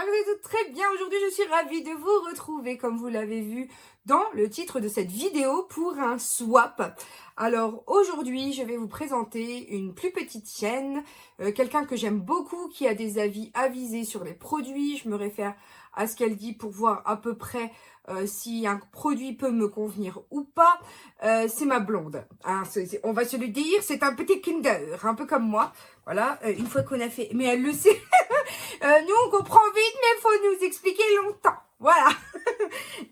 j'espère que vous allez toutes très bien. Aujourd'hui, je suis ravie de vous retrouver, comme vous l'avez vu dans le titre de cette vidéo, pour un swap. Alors, aujourd'hui, je vais vous présenter une plus petite chaîne, quelqu'un que j'aime beaucoup, qui a des avis avisés sur les produits. Je me réfère à ce qu'elle dit pour voir à peu près si un produit peut me convenir ou pas. C'est ma blonde. Hein, on va se le dire, c'est un petit Kinder, un peu comme moi. Voilà, une fois qu'on a fait... Mais elle le sait. Nous, on comprend vite, mais il faut nous expliquer longtemps. Voilà.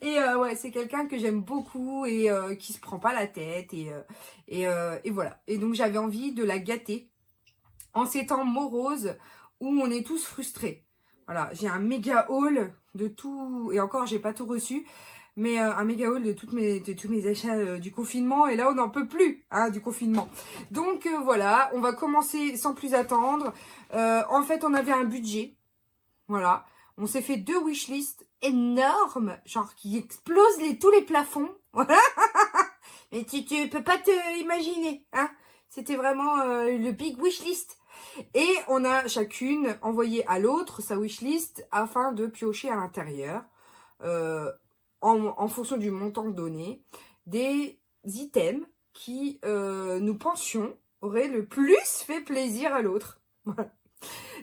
Et ouais, c'est quelqu'un que j'aime beaucoup et qui se prend pas la tête. Et voilà. Et donc, j'avais envie de la gâter en ces temps moroses où on est tous frustrés. Voilà, j'ai un méga haul de tout. Et encore, j'ai pas tout reçu. Mais un méga haul de tous mes achats du confinement. Et là, on n'en peut plus hein, du confinement. Donc voilà, on va commencer sans plus attendre. En fait, on avait un budget. Voilà. On s'est fait 2 wishlists énormes. Genre qui explosent tous les plafonds. Voilà. Mais tu peux pas te imaginer. Hein. C'était vraiment le big wishlist. Et on a chacune envoyé à l'autre sa wishlist afin de piocher à l'intérieur. En fonction du montant donné, des items qui, nous pensions, auraient le plus fait plaisir à l'autre.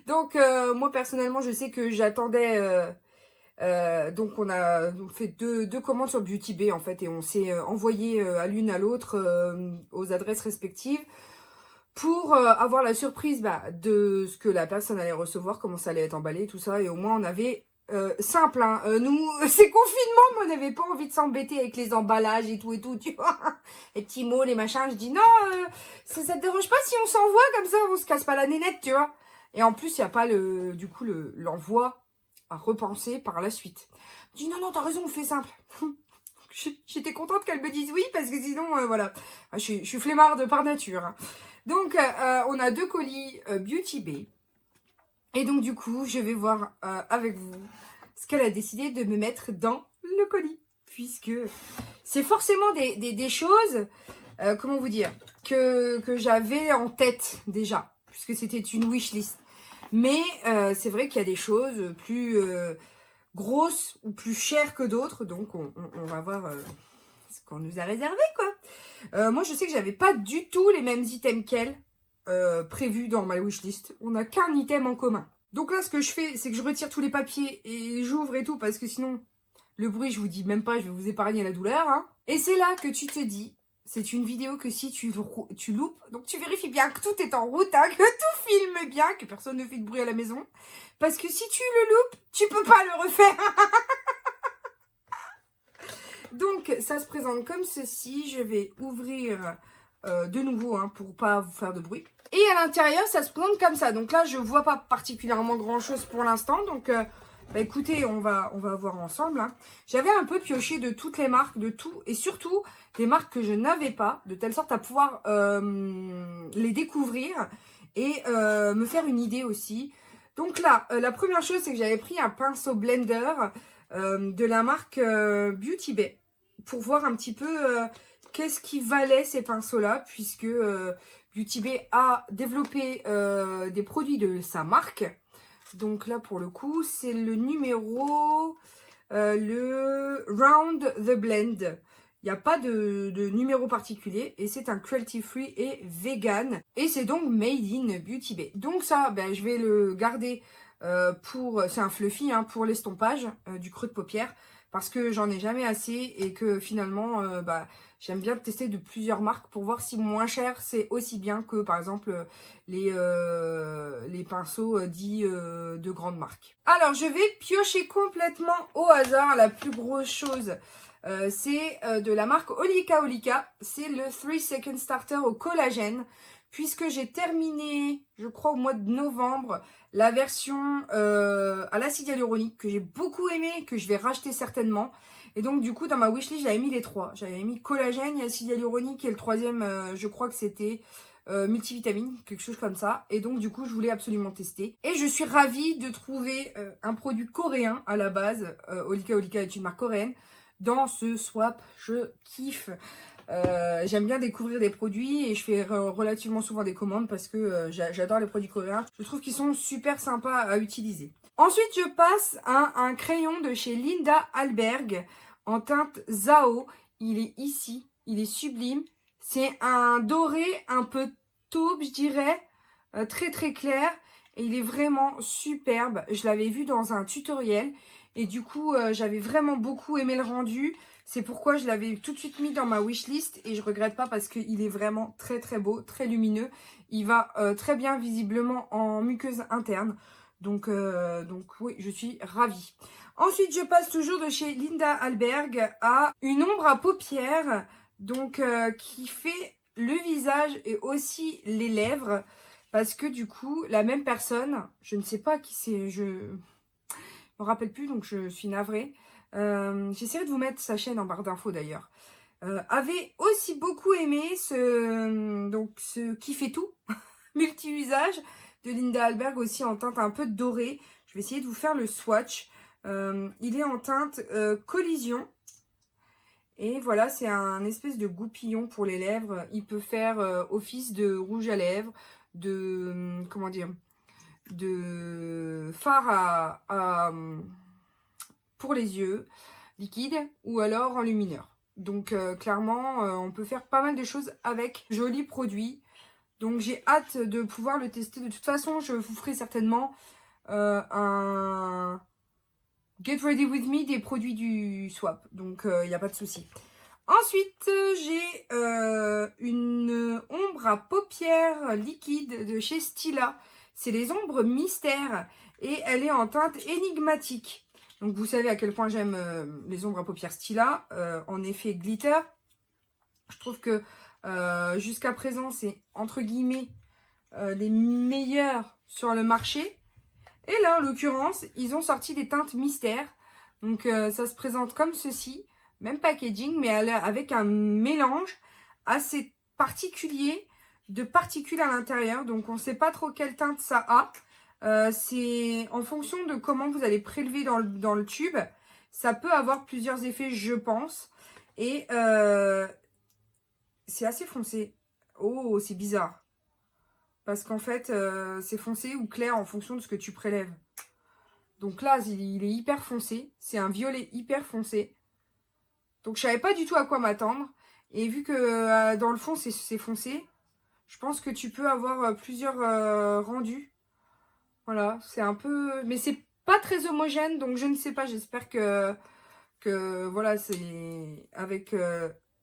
Donc, moi, personnellement, je sais que j'attendais... donc, on a fait deux commandes sur Beauty Bay, en fait, et on s'est envoyé à l'une à l'autre aux adresses respectives pour avoir la surprise de ce que la personne allait recevoir, comment ça allait être emballé, tout ça, et au moins, on avait... simple, hein. Nous, c'est confinement, mais on n'avait pas envie de s'embêter avec les emballages et tout, tu vois. Les petits mots, les machins. Je dis non, ça te dérange pas si on s'envoie comme ça, on se casse pas la nénette, tu vois. Et en plus, il n'y a pas l'envoi à repenser par la suite. Je dis non, t'as raison, on fait simple. J'étais contente qu'elle me dise oui, parce que sinon, voilà. Je suis flemmarde par nature. Hein. Donc, on a 2 colis Beauty Bay. Et donc, du coup, je vais voir avec vous ce qu'elle a décidé de me mettre dans le colis. Puisque c'est forcément des choses, comment vous dire, que j'avais en tête déjà. Puisque c'était une wishlist. Mais c'est vrai qu'il y a des choses plus grosses ou plus chères que d'autres. Donc, on va voir ce qu'on nous a réservé, quoi. Moi, je sais que j'avais pas du tout les mêmes items qu'elle. Prévu dans ma wishlist. On n'a qu'un item en commun. Donc là, ce que je fais, c'est que je retire tous les papiers et j'ouvre et tout, parce que sinon, le bruit, je vous dis même pas, je vais vous épargner la douleur. Hein. Et c'est là que tu te dis, c'est une vidéo que si tu loupes, donc tu vérifies bien que tout est en route, hein, que tout filme bien, que personne ne fait de bruit à la maison. Parce que si tu le loupes, tu peux pas le refaire. Donc, ça se présente comme ceci. Je vais ouvrir... de nouveau hein, pour pas vous faire de bruit. Et à l'intérieur, ça se présente comme ça. Donc là, je vois pas particulièrement grand chose pour l'instant. Donc, écoutez, on va voir ensemble. Hein. J'avais un peu pioché de toutes les marques, de tout. Et surtout, des marques que je n'avais pas. De telle sorte à pouvoir les découvrir. Et me faire une idée aussi. Donc là, la première chose, c'est que j'avais pris un pinceau blender de la marque Beauty Bay. Pour voir un petit peu... qu'est-ce qui valait ces pinceaux-là, puisque Beauty Bay a développé des produits de sa marque. Donc là, pour le coup, c'est le numéro, le Round the Blend. Il n'y a pas de numéro particulier et c'est un cruelty free et vegan. Et c'est donc made in Beauty Bay. Donc ça, je vais le garder c'est un fluffy hein, pour l'estompage du creux de paupière. Parce que j'en ai jamais assez et que finalement, j'aime bien tester de plusieurs marques pour voir si moins cher c'est aussi bien que par exemple les pinceaux dits de grandes marques. Alors je vais piocher complètement au hasard. La plus grosse chose c'est de la marque Olika Olika. C'est le 3 Second Starter au collagène. Puisque j'ai terminé, je crois au mois de novembre, la version à l'acide hyaluronique que j'ai beaucoup aimé, que je vais racheter certainement. Et donc du coup dans ma wishlist j'avais mis les 3. J'avais mis collagène, acide hyaluronique et le troisième je crois que c'était multivitamine, quelque chose comme ça. Et donc du coup je voulais absolument tester. Et je suis ravie de trouver un produit coréen à la base. Olika Olika est une marque coréenne. Dans ce swap, je kiffe. J'aime bien découvrir des produits et je fais relativement souvent des commandes parce que j'adore les produits coréens. Je trouve qu'ils sont super sympas à utiliser. Ensuite, je passe à un crayon de chez Linda Alberg en teinte Zao. Il est ici, il est sublime. C'est un doré un peu taupe, je dirais, très très clair. Et il est vraiment superbe. Je l'avais vu dans un tutoriel et du coup, j'avais vraiment beaucoup aimé le rendu. C'est pourquoi je l'avais tout de suite mis dans ma wishlist et je regrette pas parce qu'il est vraiment très très beau, très lumineux. Il va très bien visiblement en muqueuse interne. Donc oui, je suis ravie. Ensuite, je passe toujours de chez Linda Alberg à une ombre à paupières donc qui fait le visage et aussi les lèvres. Parce que du coup, la même personne, je ne sais pas qui c'est, je me rappelle plus, donc je suis navrée. J'essaierai de vous mettre sa chaîne en barre d'infos d'ailleurs. Avait aussi beaucoup aimé ce qui fait tout, multi-usage de Linda Alberg aussi en teinte un peu dorée. Je vais essayer de vous faire le swatch. Il est en teinte collision. Et voilà, c'est un espèce de goupillon pour les lèvres. Il peut faire office de rouge à lèvres, de comment dire, de fard pour les yeux liquide ou alors en lumineur. Donc clairement, on peut faire pas mal de choses avec jolis produits. Donc j'ai hâte de pouvoir le tester. De toute façon, je vous ferai certainement un Get Ready With Me des produits du swap. Donc il n'y a pas de souci. Ensuite, j'ai une ombre à paupières liquide de chez Stila. C'est les ombres mystères et elle est en teinte énigmatique. Donc vous savez à quel point j'aime les ombres à paupières Stila. En effet glitter. Je trouve que jusqu'à présent, c'est entre guillemets les meilleurs sur le marché. Et là, en l'occurrence, ils ont sorti des teintes mystères. Donc ça se présente comme ceci. Même packaging, mais avec un mélange assez particulier de particules à l'intérieur. Donc, on ne sait pas trop quelle teinte ça a. C'est en fonction de comment vous allez prélever dans le tube. Ça peut avoir plusieurs effets, je pense. Et c'est assez foncé. Oh, c'est bizarre. Parce qu'en fait, c'est foncé ou clair en fonction de ce que tu prélèves. Donc là, il est hyper foncé. C'est un violet hyper foncé. Donc, je savais pas du tout à quoi m'attendre. Et vu que dans le fond, c'est foncé, je pense que tu peux avoir plusieurs rendus. Voilà, c'est un peu... Mais c'est pas très homogène, donc je ne sais pas. J'espère que voilà, c'est avec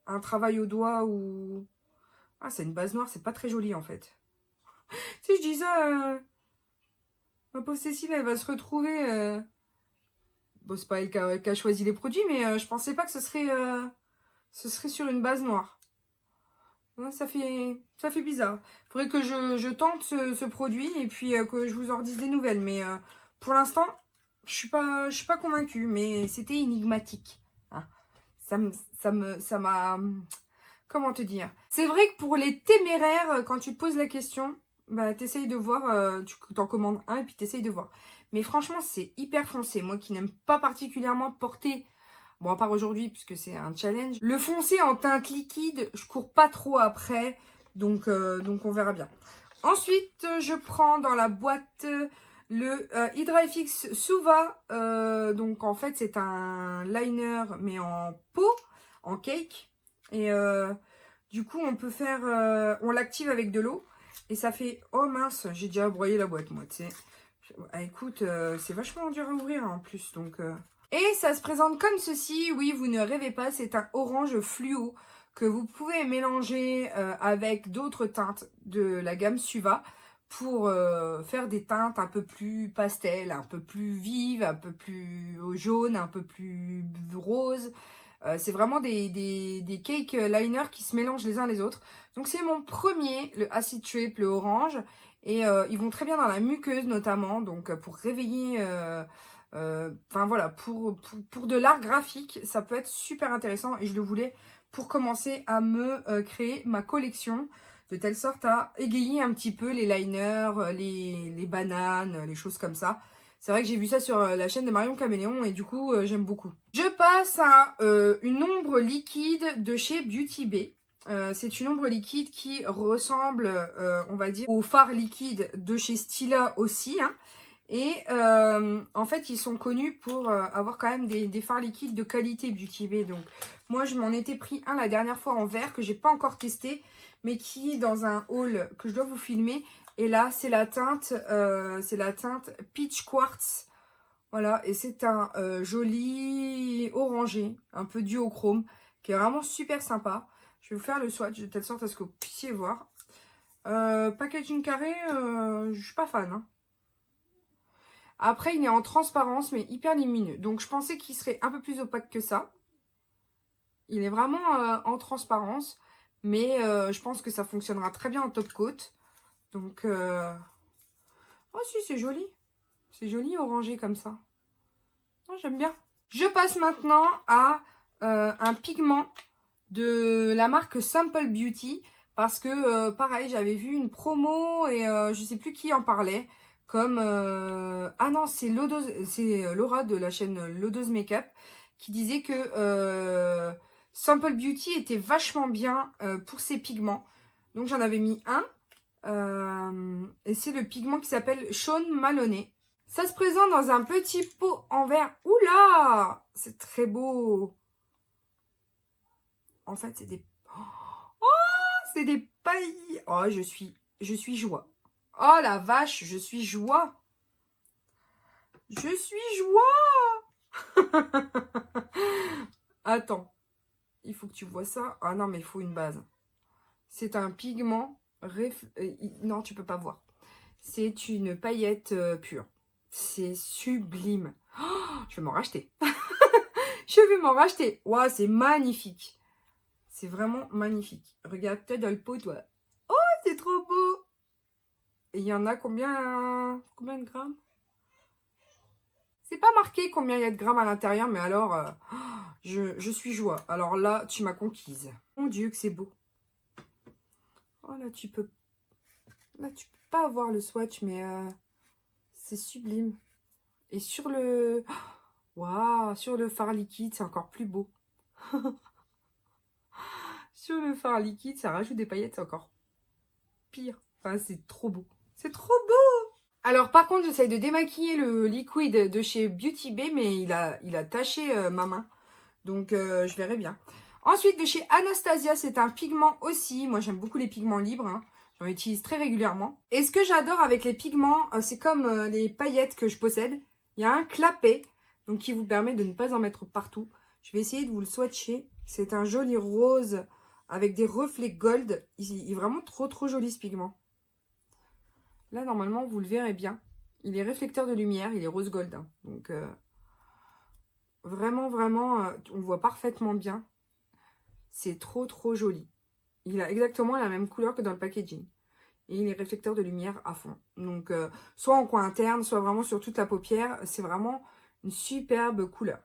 un travail au doigt ou... Ah, c'est une base noire, c'est pas très joli en fait. Si je dis ça, ma pauvre Cécile, elle va se retrouver... Bon, c'est pas elle qui a choisi les produits, mais je pensais pas que ce serait sur une base noire. Ouais, ça fait bizarre. Il faudrait que je tente ce produit et puis que je vous en redise des nouvelles. Mais pour l'instant, je suis pas convaincue. Mais c'était énigmatique. Hein. Ça m'a... Comment te dire? C'est vrai que pour les téméraires, quand tu te poses la question, bah, t'essayes de voir, tu t'en commandes un et puis t'essayes de voir. Mais franchement, c'est hyper foncé. Moi qui n'aime pas particulièrement porter, bon à part aujourd'hui puisque c'est un challenge, le foncé en teinte liquide, je cours pas trop après. Donc on verra bien. Ensuite, je prends dans la boîte le Hydra FX Suva. Donc en fait, c'est un liner mais en peau, en cake. Et du coup, on peut faire... on l'active avec de l'eau. Et ça fait... Oh mince, j'ai déjà broyé la boîte, moi, tu sais. Ah, écoute, c'est vachement dur à ouvrir, en plus, donc... Et ça se présente comme ceci. Oui, vous ne rêvez pas, c'est un orange fluo que vous pouvez mélanger avec d'autres teintes de la gamme Suva pour faire des teintes un peu plus pastel, un peu plus vives, un peu plus jaune, un peu plus rose. C'est vraiment des cake liners qui se mélangent les uns les autres. Donc c'est mon premier, le Acid Trip, le orange. Et ils vont très bien dans la muqueuse notamment. Donc pour réveiller... Enfin voilà, pour de l'art graphique, ça peut être super intéressant. Et je le voulais pour commencer à me créer ma collection. De telle sorte à égayer un petit peu les liners, les bananes, les choses comme ça. C'est vrai que j'ai vu ça sur la chaîne de Marion Caméléon et du coup, j'aime beaucoup. Je passe à une ombre liquide de chez Beauty Bay. C'est une ombre liquide qui ressemble, on va dire, au fard liquide de chez Stila aussi. Hein. Et en fait, ils sont connus pour avoir quand même des fards liquides de qualité Beauty Bay. Donc, moi, je m'en étais pris un la dernière fois en vert que j'ai pas encore testé, mais qui est dans un haul que je dois vous filmer. Et là, c'est la teinte Peach Quartz. Voilà, et c'est un joli orangé, un peu duochrome, qui est vraiment super sympa. Je vais vous faire le swatch de telle sorte à ce que vous puissiez voir. Packaging carré, je suis pas fan, hein. Après, il est en transparence, mais hyper lumineux. Donc, je pensais qu'il serait un peu plus opaque que ça. Il est vraiment en transparence. Mais je pense que ça fonctionnera très bien en top coat. Donc, oh si, c'est joli. C'est joli orangé comme ça. Oh, j'aime bien. Je passe maintenant à un pigment de la marque Simple Beauty. Parce que, pareil, j'avais vu une promo et je sais plus qui en parlait. Comme, ah non, c'est Laura de la chaîne Lodo's Makeup qui disait que Simple Beauty était vachement bien pour ses pigments. Donc j'en avais mis un. Et c'est le pigment qui s'appelle Sean Maloney. Ça se présente dans un petit pot en verre. Oula! C'est très beau. En fait, c'est des... Oh, c'est des pailles. Oh, je suis joie. Oh la vache, je suis joie. Je suis joie. Attends. Il faut que tu vois ça. Ah non, mais il faut une base. C'est un pigment... Non, tu peux pas voir. C'est une paillette pure. C'est sublime. Oh, je vais m'en racheter. Je vais m'en racheter. Waouh, c'est magnifique. C'est vraiment magnifique. Regarde-toi dans le pot, toi. Oh, c'est trop beau. Et il y en a combien de grammes? C'est pas marqué combien il y a de grammes à l'intérieur, mais alors, je suis joie. Alors là, tu m'as conquise. Mon Dieu, que c'est beau. Oh, là, tu peux pas avoir le swatch, mais c'est sublime. Et sur le... Waouh, sur le fard liquide, c'est encore plus beau. Sur le fard liquide, ça rajoute des paillettes, c'est encore pire. Enfin, c'est trop beau. C'est trop beau. Alors, par contre, j'essaye de démaquiller le liquide de chez Beauty Bay, mais il a taché ma main. Donc, je verrai bien. Ensuite, de chez Anastasia, c'est un pigment aussi. Moi, j'aime beaucoup les pigments libres. Hein. J'en utilise très régulièrement. Et ce que j'adore avec les pigments, c'est comme les paillettes que je possède. Il y a un clapet, donc qui vous permet de ne pas en mettre partout. Je vais essayer de vous le swatcher. C'est un joli rose avec des reflets gold. Il est vraiment trop joli ce pigment. Là, normalement, vous le verrez bien. Il est réflecteur de lumière, il est rose gold. Hein. Donc, vraiment, on voit parfaitement bien. C'est trop joli. Il a exactement la même couleur que dans le packaging. Et il est réflecteur de lumière à fond. Donc, soit en coin interne, soit vraiment sur toute la paupière. C'est vraiment une superbe couleur.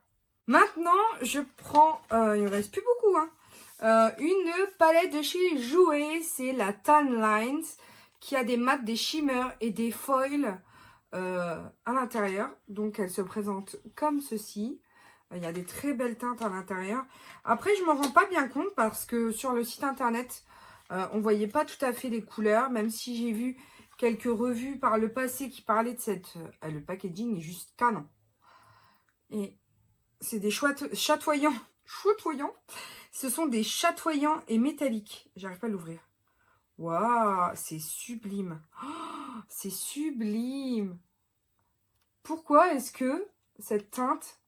Maintenant, je prends, il ne reste plus beaucoup, hein, une palette de chez Jouer. C'est la Tan Lines qui a des mats, des shimmers et des foils à l'intérieur. Donc, elle se présente comme ceci. Il y a des très belles teintes à l'intérieur. Après, je ne me rends pas bien compte parce que sur le site internet, on ne voyait pas tout à fait les couleurs. Même si j'ai vu quelques revues par le passé qui parlaient de cette... le packaging est juste canon. Et c'est des chatoyants. Ce sont des chatoyants et métalliques. J'arrive pas à l'ouvrir. Waouh, c'est sublime. Oh, c'est sublime. Pourquoi est-ce que cette teinte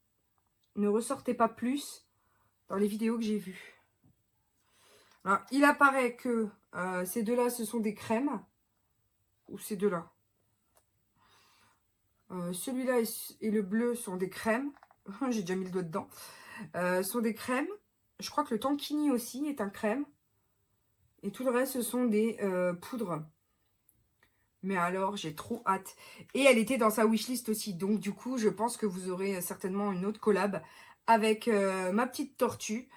ne ressortait pas plus dans les vidéos que j'ai vues? Alors, il apparaît que ces deux-là, ce sont des crèmes. Ou ces deux-là. Celui-là et le bleu sont des crèmes. J'ai déjà mis le doigt dedans. Sont des crèmes. Je crois que le Tankini aussi est un crème. Et tout le reste, ce sont des poudres. Mais alors, j'ai trop hâte. Et elle était dans sa wishlist aussi. Donc, du coup, je pense que vous aurez certainement une autre collab avec ma petite tortue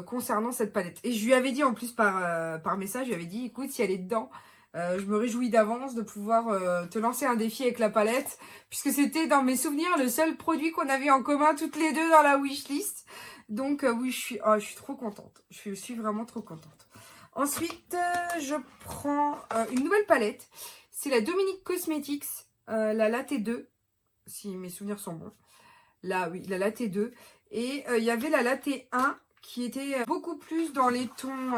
concernant cette palette. Et je lui avais dit en plus par message, je lui avais dit, écoute, si elle est dedans, je me réjouis d'avance de pouvoir te lancer un défi avec la palette. Puisque c'était dans mes souvenirs le seul produit qu'on avait en commun toutes les deux dans la wishlist. Donc, oui, je suis trop contente. Je suis vraiment trop contente. Ensuite, je prends une nouvelle palette. C'est la Dominique Cosmetics, la Latte 2. si mes souvenirs sont bons. Là, oui, la latte 2. Et il y avait la latte 1 qui était beaucoup plus dans les tons,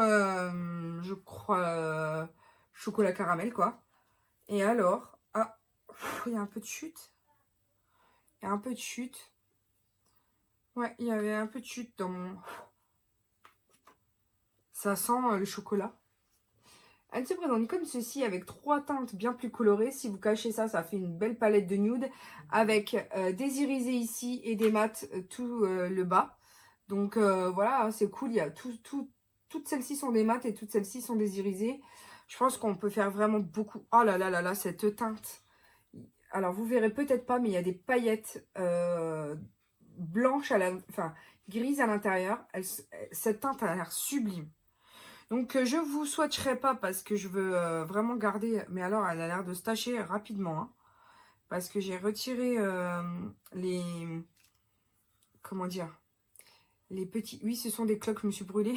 je crois, chocolat caramel, quoi. Et alors, ah, il y a un peu de chute. Il y a un peu de chute. Ouais, il y avait un peu de chute dans mon... Ça sent le chocolat. Elle se présente comme ceci avec 3 teintes bien plus colorées. Si vous cachez ça, ça fait une belle palette de nude avec des irisés ici et des mats tout le bas. Donc voilà, c'est cool. Il y a toutes celles-ci sont des mats et toutes celles-ci sont des irisés. Je pense qu'on peut faire vraiment beaucoup. Oh là là là là, cette teinte. Alors vous verrez peut-être pas, mais il y a des paillettes blanches enfin grises à l'intérieur. Cette teinte a l'air sublime. Donc, je vous souhaiterais pas parce que je veux vraiment garder... Mais alors, elle a l'air de se tacher rapidement. Hein, parce que j'ai retiré les... Comment dire? Les petits... Oui, ce sont des cloques, je me suis brûlée.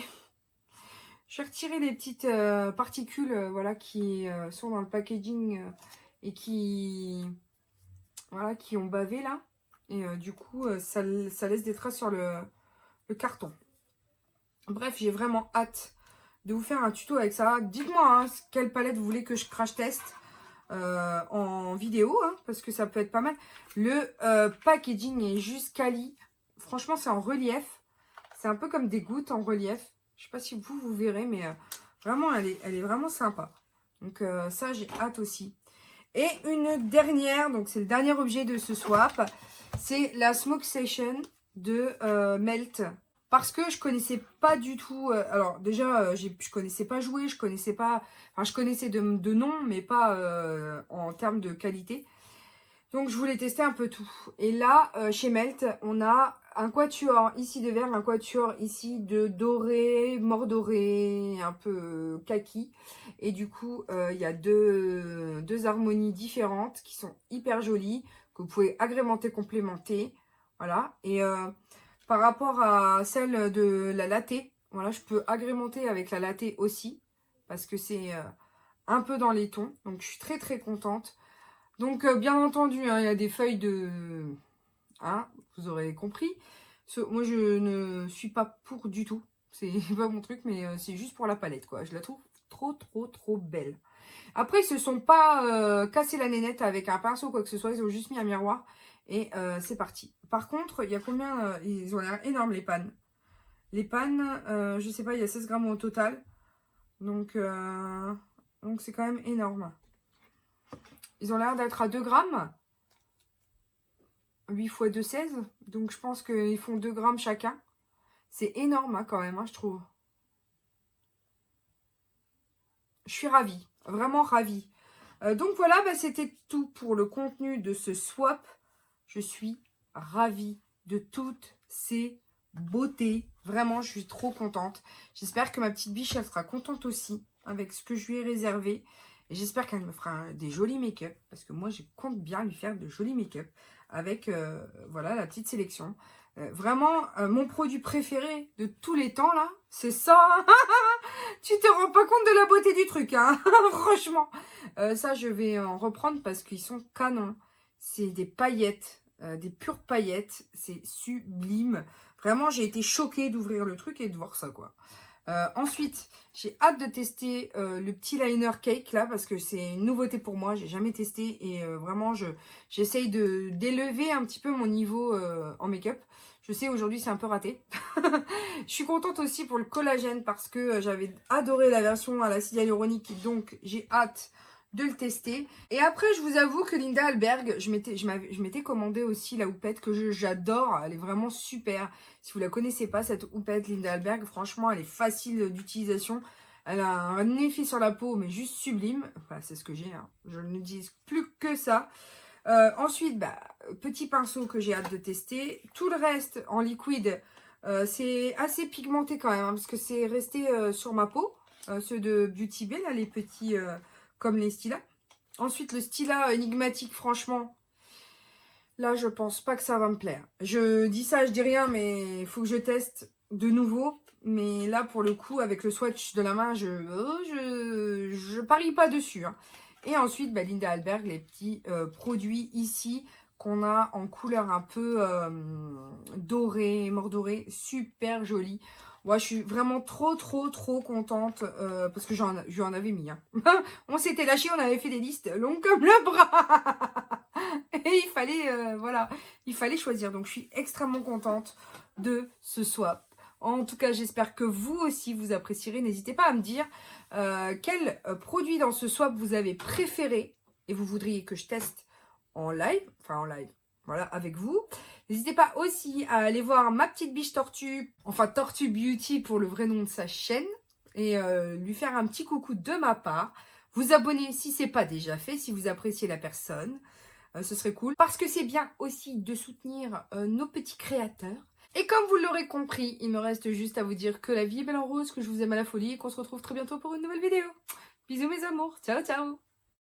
J'ai retiré les petites particules voilà, qui sont dans le packaging et qui... Voilà, qui ont bavé là. Et du coup, ça laisse des traces sur le carton. Bref, j'ai vraiment hâte de vous faire un tuto avec ça. Dites-moi hein, quelle palette vous voulez que je crash teste en vidéo, hein, parce que ça peut être pas mal. Le packaging est juste quali. Franchement, c'est en relief. C'est un peu comme des gouttes en relief. Je sais pas si vous verrez, mais vraiment, elle est vraiment sympa. Donc ça, j'ai hâte aussi. Et une dernière, donc c'est le dernier objet de ce swap, c'est la Smoke Session de Melt. Parce que je connaissais pas du tout... alors déjà, je connaissais pas jouer, je connaissais pas... Enfin, je connaissais de nom, mais pas en termes de qualité. Donc, je voulais tester un peu tout. Et là, chez Melt, on a un quatuor ici de vert, un quatuor ici de doré, mordoré, un peu kaki. Et du coup, il y a deux harmonies différentes qui sont hyper jolies, que vous pouvez agrémenter, complémenter. Voilà. Et... par rapport à celle de la latte, voilà, je peux agrémenter avec la latte aussi, parce que c'est un peu dans les tons. Donc, je suis très, très contente. Donc, bien entendu, hein, il y a des feuilles de... Hein, vous aurez compris. Moi, je ne suis pas pour du tout. C'est pas mon truc, mais c'est juste pour la palette, quoi. Je la trouve trop, trop, trop belle. Après, ils se sont pas cassés la nénette avec un pinceau ou quoi que ce soit. Ils ont juste mis un miroir. Et c'est parti. Par contre, il y a combien ils ont l'air énormes, les pannes. Les pannes, je sais pas, il y a 16 grammes au total. Donc c'est quand même énorme. Ils ont l'air d'être à 2 grammes. 8 x 2, 16. Donc je pense qu'ils font 2 grammes chacun. C'est énorme hein, quand même, hein, je trouve. Je suis ravie. Vraiment ravie. Donc voilà, bah, c'était tout pour le contenu de ce swap. Je suis ravie de toutes ces beautés. Vraiment, je suis trop contente. J'espère que ma petite biche, elle sera contente aussi avec ce que je lui ai réservé. Et j'espère qu'elle me fera des jolis make-up. Parce que moi, je compte bien lui faire de jolis make-up. Avec, voilà, la petite sélection. Vraiment, mon produit préféré de tous les temps, là, c'est ça. Tu te rends pas compte de la beauté du truc, hein. Franchement. Ça, je vais en reprendre parce qu'ils sont canons. C'est des paillettes, des pures paillettes. C'est sublime. Vraiment, j'ai été choquée d'ouvrir le truc et de voir ça, quoi. Ensuite, j'ai hâte de tester le petit liner cake, là, parce que c'est une nouveauté pour moi. J'ai jamais testé et vraiment, j'essaye d'élever un petit peu mon niveau en make-up. Je sais, aujourd'hui, c'est un peu raté. Je suis contente aussi pour le collagène parce que j'avais adoré la version à l'acide hyaluronique. Donc, j'ai hâte de le tester. Et après, je vous avoue que Linda Alberg, je m'étais commandé aussi la houppette que j'adore. Elle est vraiment super. Si vous la connaissez pas, cette houppette Linda Alberg, franchement, elle est facile d'utilisation. Elle a un effet sur la peau, mais juste sublime. Enfin, c'est ce que j'ai. Hein. Je ne dis plus que ça. Ensuite, bah, petit pinceau que j'ai hâte de tester. Tout le reste en liquide, c'est assez pigmenté quand même, hein, parce que c'est resté sur ma peau. Ceux de Beauty Bay, là, les petits, comme les stylas. Ensuite, le stylat énigmatique, franchement, là, je pense pas que ça va me plaire. Je dis ça, je dis rien, mais il faut que je teste de nouveau. Mais là, pour le coup, avec le swatch de la main, je parie pas dessus. Hein. Et ensuite, bah, Linda Alberg, les petits produits ici qu'on a en couleur un peu dorée, mordorée, super jolie. Moi, je suis vraiment trop contente parce que j'en avais mis. Hein. On s'était lâché, on avait fait des listes longues comme le bras. Et il fallait, voilà, il fallait choisir. Donc, je suis extrêmement contente de ce swap. En tout cas, j'espère que vous aussi, vous apprécierez. N'hésitez pas à me dire quel produit dans ce swap vous avez préféré et vous voudriez que je teste en live, voilà, avec vous. N'hésitez pas aussi à aller voir ma petite biche tortue, enfin Tortue Beauty pour le vrai nom de sa chaîne, et lui faire un petit coucou de ma part. Vous abonner si c'est pas déjà fait, si vous appréciez la personne, ce serait cool. Parce que c'est bien aussi de soutenir nos petits créateurs. Et comme vous l'aurez compris, il me reste juste à vous dire que la vie est belle en rose, que je vous aime à la folie et qu'on se retrouve très bientôt pour une nouvelle vidéo. Bisous mes amours, ciao ciao.